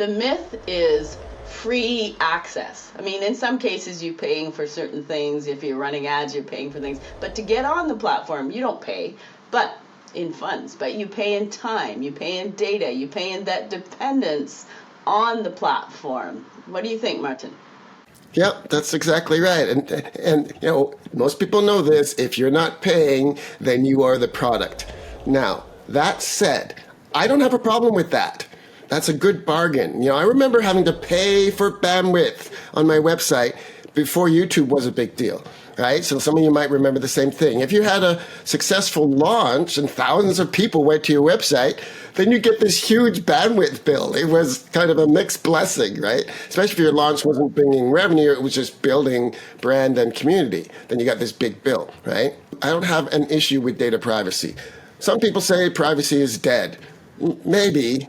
The myth is free access. I mean, in some cases you're paying for certain things. If you're running ads, you're paying for things. But to get on the platform, you don't pay, but in funds, but you pay in time, you pay in data, you pay in that dependence on the platform. What do you think, Martin? Yep, that's exactly right. And most people know this. If you're not paying, then you are the product. Now, that said, I don't have a problem with that. That's a good bargain. I remember having to pay for bandwidth on my website before YouTube was a big deal, right? So some of you might remember the same thing. If you had a successful launch and thousands of people went to your website, then you get this huge bandwidth bill. It was kind of a mixed blessing, right? Especially if your launch wasn't bringing revenue, it was just building brand and community. Then you got this big bill, right? I don't have an issue with data privacy. Some people say privacy is dead. Maybe,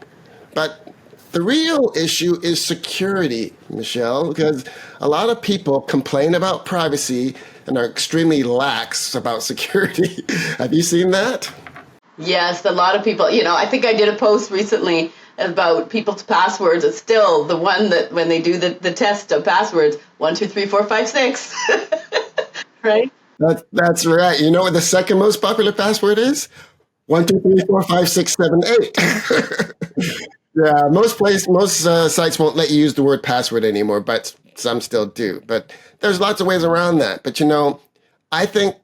but the real issue is security, Michelle, because a lot of people complain about privacy and are extremely lax about security. Have you seen that? Yes, a lot of people, I think I did a post recently about people's passwords. It's still the one that when they do the test of passwords, 1, 2, 3, 4, 5, 6, right? That's right. You know what the second most popular password is? 1, 2, 3, 4, 5, 6, 7, 8. Yeah, most sites won't let you use the word password anymore, but some still do. But there's lots of ways around that. But I think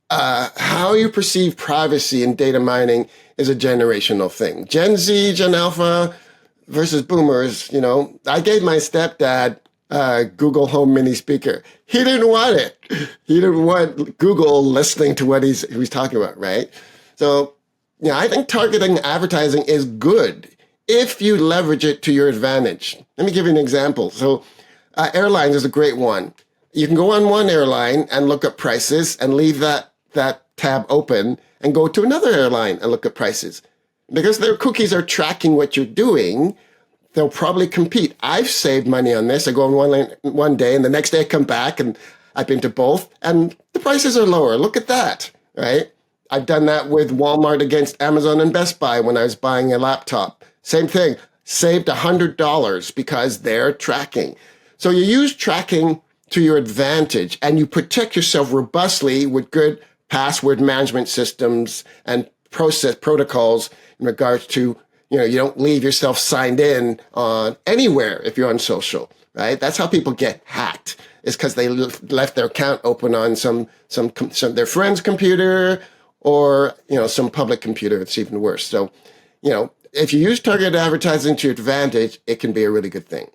how you perceive privacy in data mining is a generational thing. Gen Z, Gen Alpha versus boomers, I gave my stepdad Google Home Mini speaker. He didn't want it. He didn't want Google listening to what he's talking about, right? So, I think targeting advertising is good if you leverage it to your advantage. Let me give you an example. So airlines is a great one. You can go on one airline and look up prices and leave that tab open and go to another airline and look at prices. Because their cookies are tracking what you're doing, they'll probably compete. I've saved money on this. I go on one day and the next day I come back and I've been to both and the prices are lower. Look at that, right? I've done that with Walmart against Amazon and Best Buy when I was buying a laptop. Same thing, saved $100 because they're tracking. So you use tracking to your advantage and you protect yourself robustly with good password management systems and process protocols in regards to, you don't leave yourself signed in on anywhere if you're on social, right? That's how people get hacked. It's because they left their account open on some their friend's computer or, some public computer. It's even worse. So, if you use targeted advertising to your advantage, it can be a really good thing.